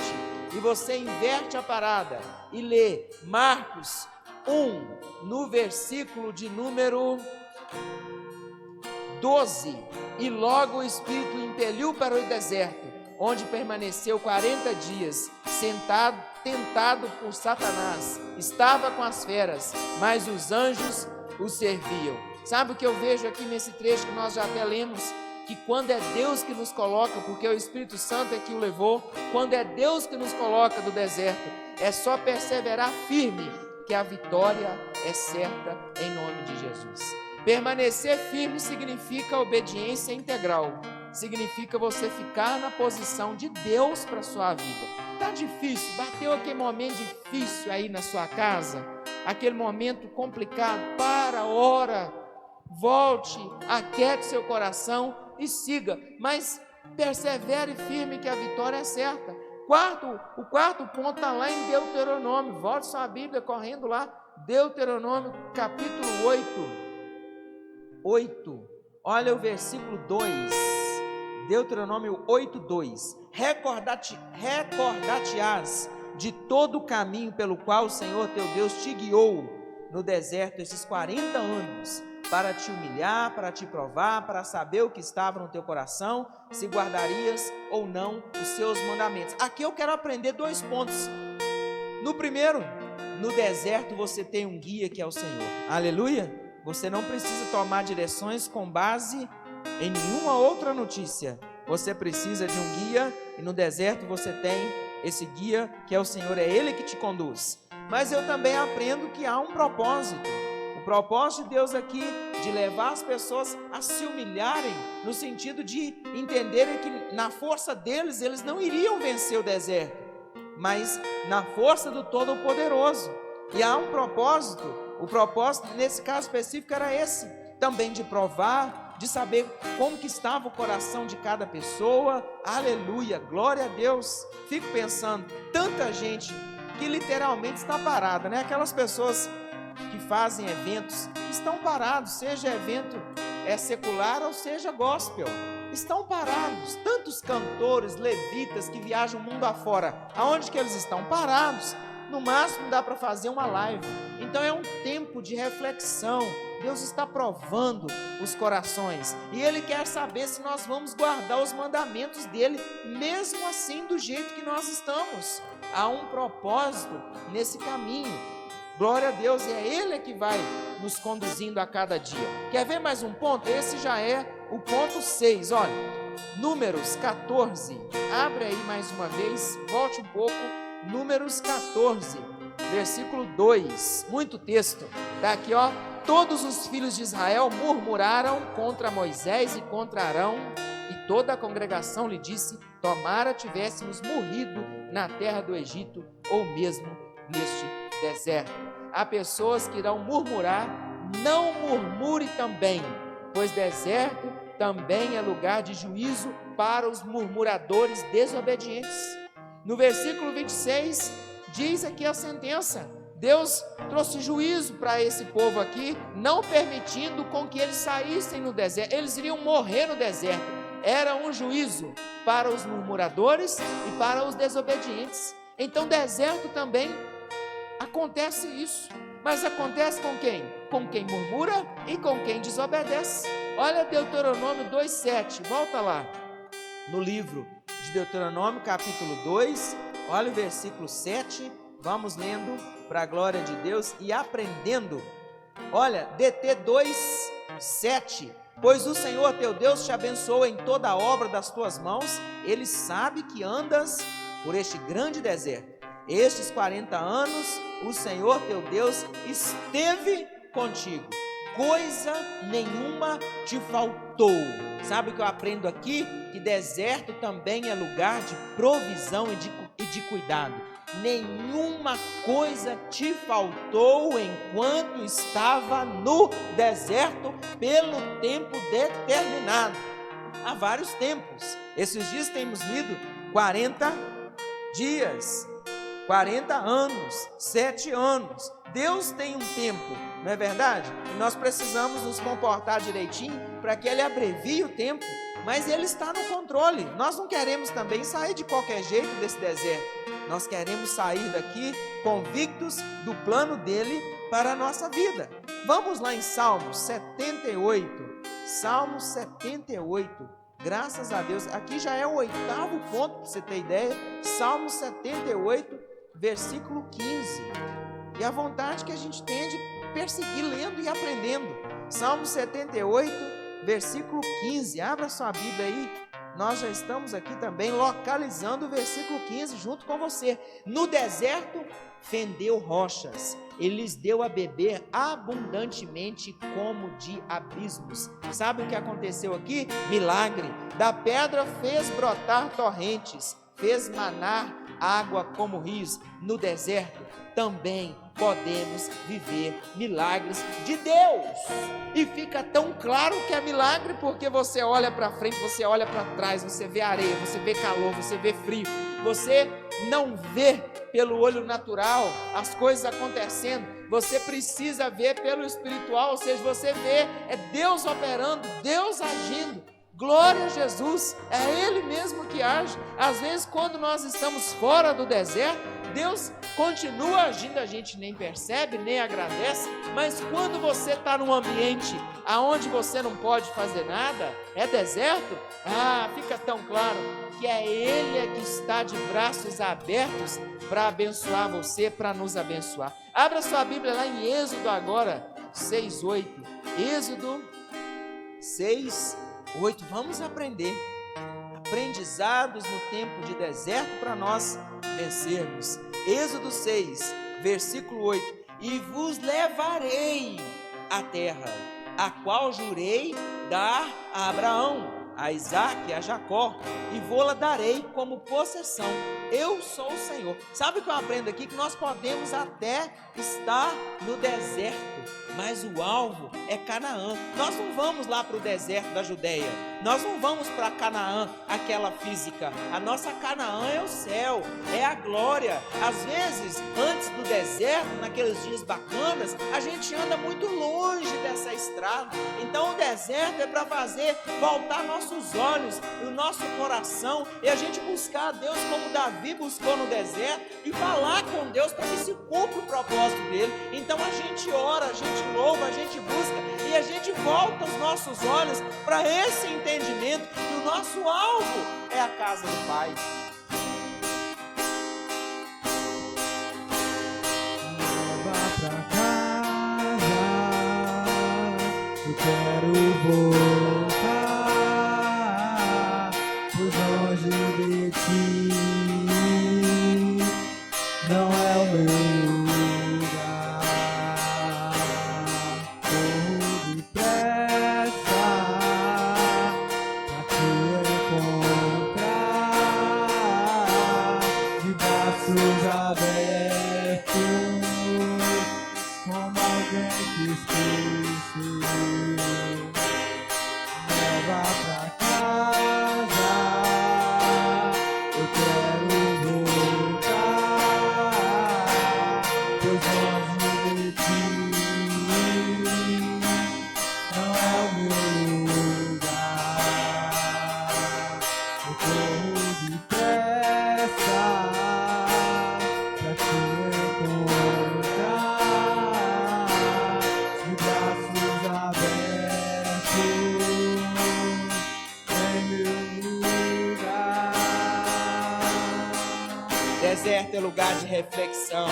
e você inverte a parada, e lê Marcos 1, no versículo de número 12, e logo o Espírito o impeliu para o deserto, onde permaneceu 40 dias, tentado por Satanás. Estava com as feras, mas os anjos o serviam. Sabe o que eu vejo aqui nesse trecho que nós já até lemos? Que quando é Deus que nos coloca, porque o Espírito Santo é que o levou, quando é Deus que nos coloca do deserto, é só perseverar firme, que a vitória é certa em nome de Jesus. Permanecer firme significa obediência integral. Significa você ficar na posição de Deus para a sua vida. Tá difícil, bateu aquele momento difícil aí na sua casa, aquele momento complicado, ora, volte, aquiete seu coração e siga, mas persevere firme que a vitória é certa. O quarto ponto está lá em Deuteronômio, volte sua Bíblia correndo lá, Deuteronômio capítulo 8, olha o versículo 2, Deuteronômio 8:2. Recordar-te-ás de todo o caminho pelo qual o Senhor teu Deus te guiou no deserto esses 40 anos, para te humilhar, para te provar, para saber o que estava no teu coração, se guardarias ou não os seus mandamentos. Aqui eu quero aprender 2 pontos. No primeiro, no deserto você tem um guia que é o Senhor. Aleluia! Você não precisa tomar direções com base em nenhuma outra notícia. Você precisa de um guia, e no deserto você tem esse guia que é o Senhor, é Ele que te conduz. Mas eu também aprendo que há um propósito. O propósito de Deus aqui, de levar as pessoas a se humilharem, no sentido de entenderem que na força deles, eles não iriam vencer o deserto, mas na força do Todo-Poderoso. E há um propósito. O propósito nesse caso específico era esse, também de provar, de saber como que estava o coração de cada pessoa. Aleluia, glória a Deus. Fico pensando, tanta gente que literalmente está parada, né? Aquelas pessoas que fazem eventos, estão parados, seja evento secular ou seja gospel, estão parados. Tantos cantores, levitas que viajam o mundo afora, aonde que eles estão? Parados. No máximo dá para fazer uma live. Então é um tempo de reflexão. Deus está provando os corações e Ele quer saber se nós vamos guardar os mandamentos dEle, mesmo assim do jeito que nós estamos. Há um propósito nesse caminho. Glória a Deus, e é Ele que vai nos conduzindo a cada dia. Quer ver mais um ponto? Esse já é o ponto 6, olha, Números 14, abre aí mais uma vez, volte um pouco, Números 14, versículo 2, muito texto, está aqui, ó. Todos os filhos de Israel murmuraram contra Moisés e contra Arão, e toda a congregação lhe disse: tomara tivéssemos morrido na terra do Egito, ou mesmo neste deserto. Há pessoas que irão murmurar, não murmure também, pois deserto também é lugar de juízo para os murmuradores desobedientes. No versículo 26, diz aqui a sentença. Deus trouxe juízo para esse povo aqui, não permitindo com que eles saíssem no deserto. Eles iriam morrer no deserto. Era um juízo para os murmuradores e para os desobedientes. Então, deserto também acontece isso. Mas acontece com quem? com quem murmura e com quem desobedece. Olha Deuteronômio 2:7, volta lá no livro de Deuteronômio, capítulo 2, olha o versículo 7, vamos lendo para a glória de Deus e aprendendo. Olha, DT 2:7, pois o Senhor teu Deus te abençoa em toda a obra das tuas mãos, Ele sabe que andas por este grande deserto. Estes 40 anos o Senhor teu Deus esteve contigo, coisa nenhuma te faltou. Sabe o que eu aprendo aqui? Que deserto também é lugar de provisão e de cuidado. Nenhuma coisa te faltou enquanto estava no deserto pelo tempo determinado. Há vários tempos. Esses dias temos lido 40 dias, 40 anos, 7 anos. Deus tem um tempo, não é verdade? E nós precisamos nos comportar direitinho para que Ele abrevie o tempo, mas Ele está no controle. Nós não queremos também sair de qualquer jeito desse deserto. Nós queremos sair daqui convictos do plano dEle para a nossa vida. Vamos lá em Salmos 78. Salmos 78. Graças a Deus. Aqui já é o 8º ponto, para você ter ideia. Salmos 78, versículo 15. E a vontade que a gente tem de perseguir lendo e aprendendo. Salmo 78, versículo 15. Abra sua Bíblia aí. Nós já estamos aqui também localizando o versículo 15 junto com você. No deserto fendeu rochas, Ele lhes deu a beber abundantemente como de abismos. Sabe o que aconteceu aqui? Milagre. Da pedra fez brotar torrentes, fez manar água como rios. No deserto também podemos viver milagres de Deus. E fica tão claro que é milagre porque você olha para frente, você olha para trás, você vê areia, você vê calor, você vê frio. Você não vê pelo olho natural as coisas acontecendo. Você precisa ver pelo espiritual, ou seja, você vê é Deus operando, Deus agindo. Glória a Jesus, é Ele mesmo que age. Às vezes quando nós estamos fora do deserto, Deus continua agindo, a gente nem percebe, nem agradece, mas quando você está num ambiente aonde você não pode fazer nada, é deserto, fica tão claro que é Ele que está de braços abertos para abençoar você, para nos abençoar. Abra sua Bíblia lá em Êxodo agora, 6:8. Êxodo 6:8, vamos aprender. Aprendizados no tempo de deserto para nós vencermos. Êxodo 6, versículo 8. E vos levarei à terra, a qual jurei dar a Abraão, a Isaque e a Jacó, e vou-la darei como possessão. Eu sou o Senhor. Sabe o que eu aprendo aqui? Que nós podemos até estar no deserto, mas o alvo é Canaã. Nós não vamos lá para o deserto da Judeia, nós não vamos para Canaã, aquela física. A nossa Canaã é o céu, é a glória. Às vezes, antes do deserto, naqueles dias bacanas, a gente anda muito longe dessa estrada. Então o deserto é para fazer voltar nossos olhos, o nosso coração, e a gente buscar a Deus como Davi buscou no deserto, e falar com Deus para que se cumpra o propósito dele. Então a gente ora, a gente louva, a gente busca, e a gente volta os nossos olhos para esse entendimento que o nosso alvo é a casa do Pai. Leva pra casa, eu quero voltar, pois longe de ti não é o meu lugar. Corro depressa pra te encontrar, de braços abertos, como alguém que esqueceu. Leva pra casa, eu quero voltar, pois longe de ti não é o meu lugar. Eu corro depressa pra te encontrar, de deserto é lugar de reflexão,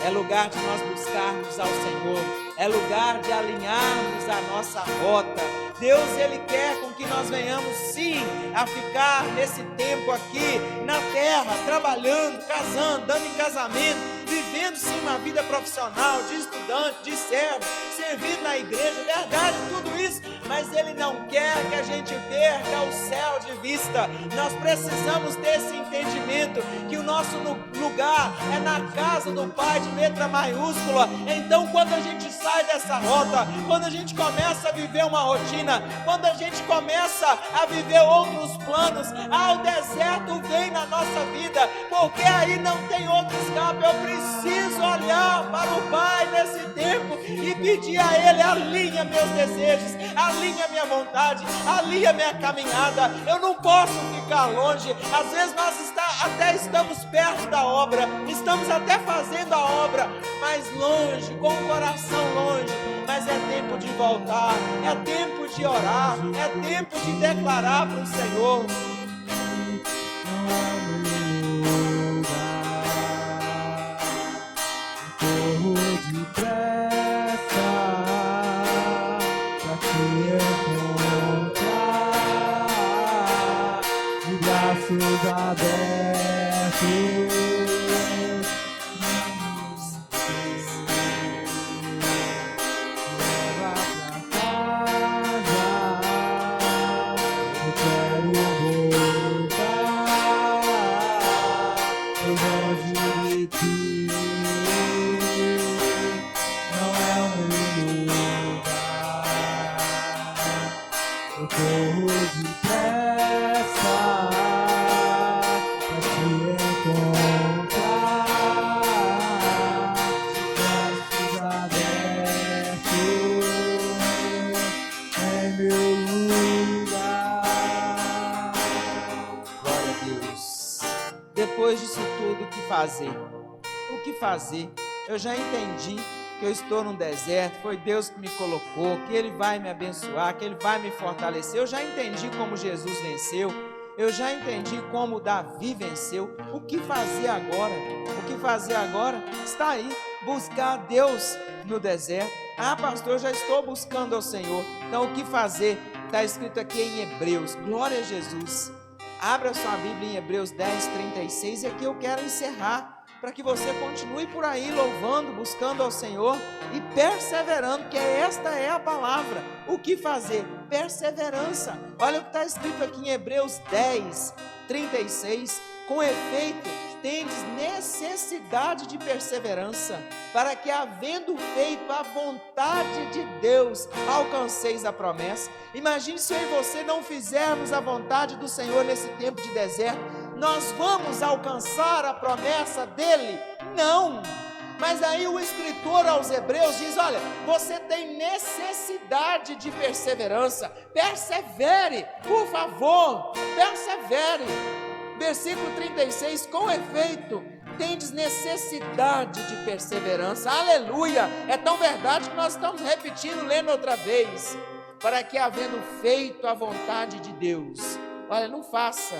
é lugar de nós buscarmos ao Senhor, é lugar de alinharmos a nossa rota. Deus, Ele quer com que nós venhamos sim a ficar nesse tempo aqui na terra, trabalhando, casando, dando em casamento, vivendo sim uma vida profissional, de estudante, de servo, servindo na igreja, verdade, tudo isso, mas Ele não quer que a gente perca o céu de vista. Nós precisamos desse entendimento, que o nosso lugar é na casa do Pai de letra maiúscula. Então, quando a gente sai dessa rota, quando a gente começa a viver uma rotina, quando a gente começa a viver outros planos, o deserto vem na nossa vida, porque aí não tem outro escape. Eu preciso olhar para o Pai nesse tempo e pedir a Ele: alinha meus desejos, alinha minha vontade, alinha minha caminhada. Eu não posso ficar longe. Às vezes nós até estamos perto da obra, estamos até fazendo a obra, mas longe, com o coração longe. Mas é tempo de voltar, é tempo de orar, é tempo de declarar para o Senhor. Corro depressa pra te encontrar, de braços abertos. Depois disso tudo, o que fazer? O que fazer? Eu já entendi que eu estou num deserto, foi Deus que me colocou, que Ele vai me abençoar, que Ele vai me fortalecer. Eu já entendi como Jesus venceu, eu já entendi como Davi venceu. O que fazer agora? O que fazer agora está aí, buscar Deus no deserto. Pastor, eu já estou buscando ao Senhor. Então o que fazer? Está escrito aqui em Hebreus. Glória a Jesus. Abra sua Bíblia em Hebreus 10:36 e aqui eu quero encerrar, para que você continue por aí louvando, buscando ao Senhor e perseverando, que esta é a palavra. O que fazer? Perseverança. Olha o que está escrito aqui em Hebreus 10:36. Com efeito, tendes necessidade de perseverança, para que, havendo feito a vontade de Deus, alcanceis a promessa. Imagine se eu e você não fizermos a vontade do Senhor nesse tempo de deserto. Nós vamos alcançar a promessa dele? Não! Mas aí o escritor aos Hebreus diz: olha, você tem necessidade de perseverança, persevere, por favor, persevere. Versículo 36, com efeito, tendes necessidade de perseverança. Aleluia! É tão verdade que nós estamos repetindo, lendo outra vez. Para que, havendo feito a vontade de Deus, olha, não faça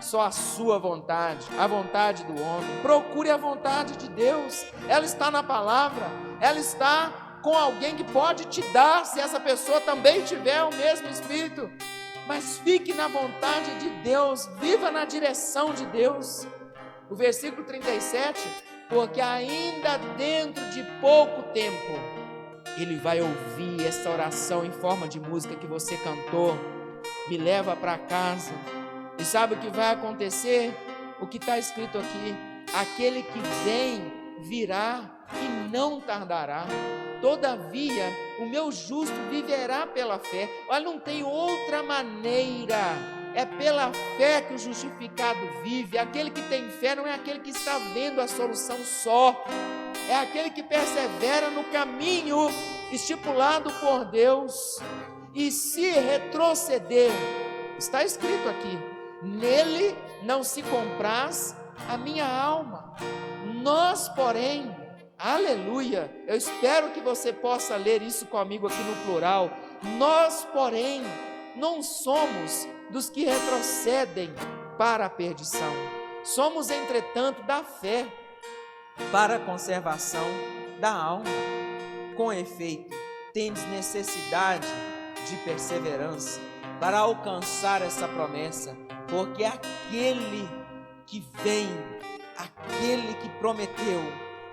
só a sua vontade, a vontade do homem. Procure a vontade de Deus. Ela está na palavra, ela está com alguém que pode te dar, se essa pessoa também tiver o mesmo Espírito. Mas fique na vontade de Deus, viva na direção de Deus. O versículo 37, porque ainda dentro de pouco tempo, Ele vai ouvir essa oração em forma de música que você cantou, me leva para casa. E sabe o que vai acontecer? O que está escrito aqui: aquele que vem virá e não tardará. Todavia, o meu justo viverá pela fé. Olha, não tem outra maneira. É pela fé que o justificado vive. Aquele que tem fé não é aquele que está vendo a solução só. É aquele que persevera no caminho estipulado por Deus. E se retroceder, está escrito aqui: nele não se compraz a minha alma. Nós, porém, aleluia, eu espero que você possa ler isso comigo aqui no plural. Nós, porém, não somos dos que retrocedem para a perdição. Somos, entretanto, da fé para a conservação da alma. Com efeito, tendes necessidade de perseverança para alcançar essa promessa, porque aquele que vem, aquele que prometeu,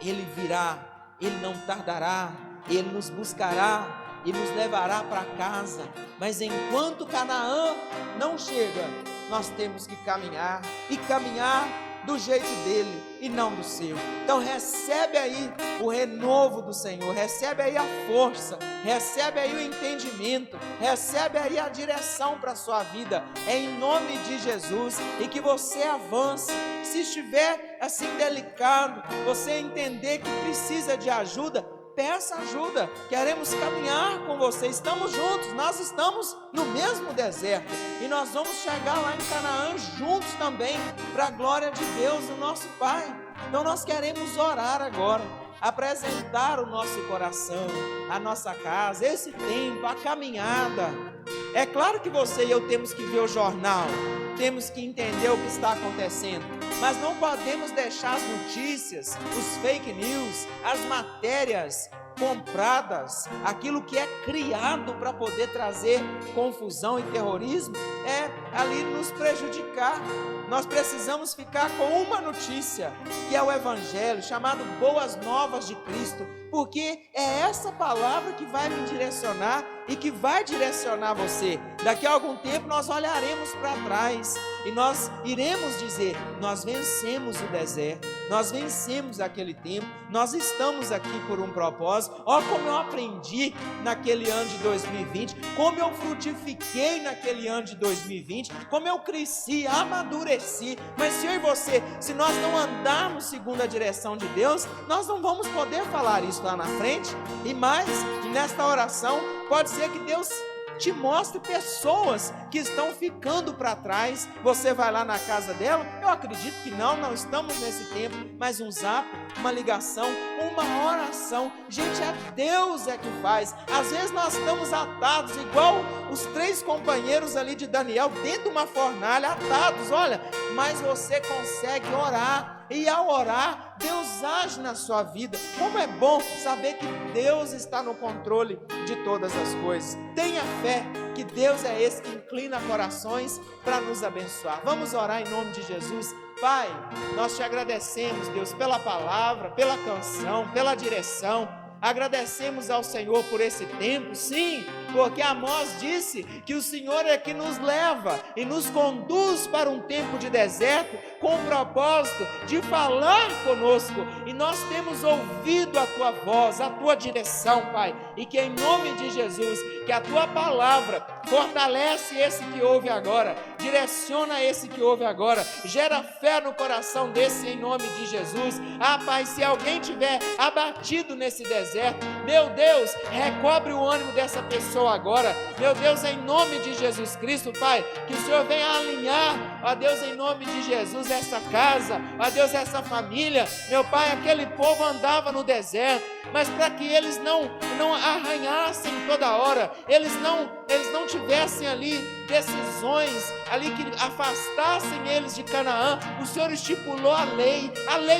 ele virá, ele não tardará, ele nos buscará e nos levará para casa. Mas enquanto Canaã não chega, nós temos que caminhar, e caminhar do jeito dele e não do seu. Então recebe aí o renovo do Senhor, recebe aí a força, recebe aí o entendimento, recebe aí a direção para a sua vida, em nome de Jesus, e que você avance. Se estiver assim delicado, você entender que precisa de ajuda, peça ajuda, queremos caminhar com você, estamos juntos, nós estamos no mesmo deserto, e nós vamos chegar lá em Canaã juntos também, para a glória de Deus, o nosso Pai. Então nós queremos orar agora, apresentar o nosso coração, a nossa casa, esse tempo, a caminhada. É claro que você e eu temos que ver o jornal, temos que entender o que está acontecendo, mas não podemos deixar as notícias, os fake news, as matérias compradas, aquilo que é criado para poder trazer confusão e terrorismo, ali nos prejudicar. Nós precisamos ficar com uma notícia, que é o Evangelho, chamado Boas Novas de Cristo, porque é essa palavra que vai me direcionar e que vai direcionar você. Daqui a algum tempo nós olharemos para trás e nós iremos dizer: nós vencemos o deserto, nós vencemos aquele tempo, nós estamos aqui por um propósito. Ó, como eu aprendi naquele ano de 2020, como eu frutifiquei naquele ano de 2020, como eu cresci, amadureci. Mas se eu e você, se nós não andarmos segundo a direção de Deus, nós não vamos poder falar isso lá na frente. E mais, nesta oração, pode ser que Deus te mostre pessoas que estão ficando para trás. Você vai lá na casa dela, eu acredito que não estamos nesse tempo, mas um zap, uma ligação, uma oração. Gente, é Deus que faz. Às vezes nós estamos atados, igual os 3 companheiros ali de Daniel, dentro de uma fornalha, atados, olha, mas você consegue orar. E ao orar, Deus age na sua vida. Como é bom saber que Deus está no controle de todas as coisas. Tenha fé que Deus é esse que inclina corações para nos abençoar. Vamos orar em nome de Jesus. Pai, nós te agradecemos, Deus, pela palavra, pela canção, pela direção. Agradecemos ao Senhor por esse tempo, sim, porque Amós disse que o Senhor é que nos leva e nos conduz para um tempo de deserto com o propósito de falar conosco, e nós temos ouvido a tua voz, a tua direção, Pai, e que em nome de Jesus, que a tua palavra fortalece esse que ouve agora, direciona esse que ouve agora, gera fé no coração desse em nome de Jesus. Pai, se alguém tiver abatido nesse deserto, meu Deus, recobre o ânimo dessa pessoa agora, meu Deus, em nome de Jesus Cristo, Pai, que o Senhor venha alinhar, ó Deus, em nome de Jesus, essa casa, ó Deus, essa família. Meu Pai, aquele povo andava no deserto, mas para que eles não arranhassem toda hora, eles não tivessem ali decisões ali que afastassem eles de Canaã, o Senhor estipulou a lei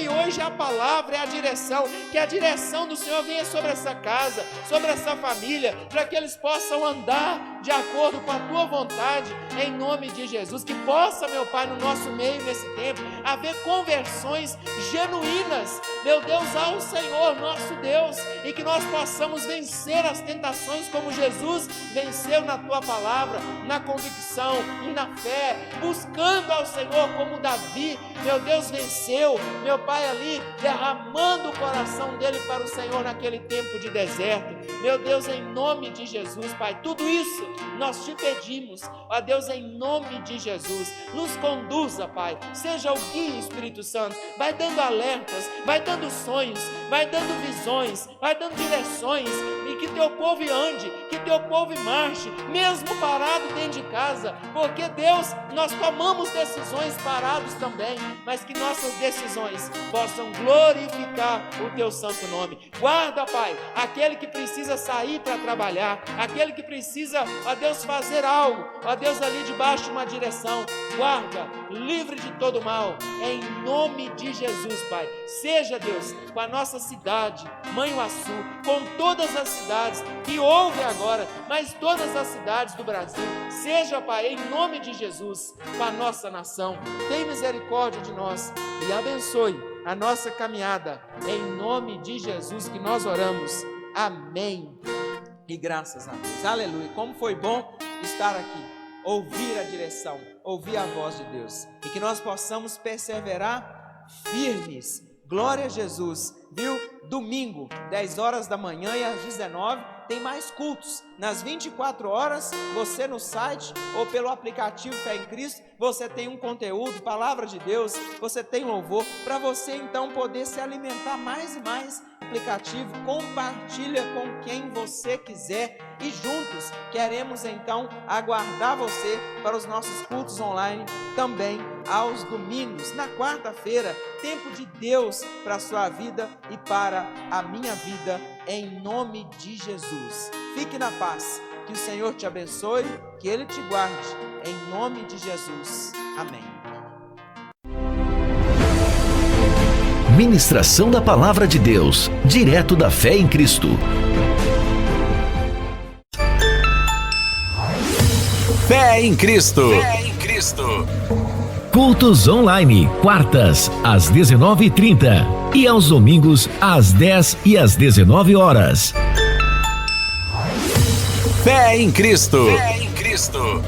hoje é a palavra, é a direção, que a direção do Senhor venha sobre essa casa, sobre essa família, para que eles possam andar de acordo com a tua vontade, em nome de Jesus. Que possa, meu Pai, no nosso meio nesse tempo, haver conversões genuínas, meu Deus, ao Senhor nosso Deus, e que nós possamos vencer as tentações como Jesus venceu na tua palavra, na convicção e na fé, buscando ao Senhor como Davi, meu Deus, venceu, meu Pai, ali derramando o coração dele para o Senhor naquele tempo de deserto. Meu Deus, em nome de Jesus, Pai, tudo isso nós te pedimos, ó Deus, em nome de Jesus, nos conduza, Pai, seja o guia, Espírito Santo, vai dando alertas, vai dando sonhos, vai dando visões, vai dando direções, e que teu povo ande, que teu povo marche, mesmo parado dentro de casa, porque Deus, nós tomamos decisões parados também, mas que nossas decisões possam glorificar o teu santo nome. Guarda, Pai, aquele que precisa precisa sair para trabalhar, aquele que precisa, ó Deus, fazer algo, ó Deus, ali debaixo de uma direção, guarda, livre de todo mal, em nome de Jesus, Pai. Seja, Deus, com a nossa cidade, Manhuaçu, com todas as cidades que ouvem agora, mas todas as cidades do Brasil, seja, Pai, em nome de Jesus, com a nossa nação. Tem misericórdia de nós e abençoe a nossa caminhada, em nome de Jesus que nós oramos. Amém. E graças a Deus. Aleluia. Como foi bom estar aqui, ouvir a direção, ouvir a voz de Deus, e que nós possamos perseverar firmes. Glória a Jesus, viu? Domingo, 10 horas da manhã e às 19, tem mais cultos. Nas 24 horas, você no site ou pelo aplicativo Fé em Cristo, você tem um conteúdo, palavra de Deus, você tem louvor, para você então poder se alimentar mais e mais. Aplicativo, compartilha com quem você quiser e juntos queremos então aguardar você para os nossos cultos online também aos domingos. Na quarta-feira, tempo de Deus para a sua vida e para a minha vida, em nome de Jesus. Fique na paz, que o Senhor te abençoe, que Ele te guarde, em nome de Jesus. Amém. Ministração da Palavra de Deus, direto da Fé em Cristo. Fé em Cristo. Fé em Cristo. Cultos online, quartas, às 19h30 e aos domingos, às 10 e às 19 horas. Fé em Cristo. Fé em Cristo.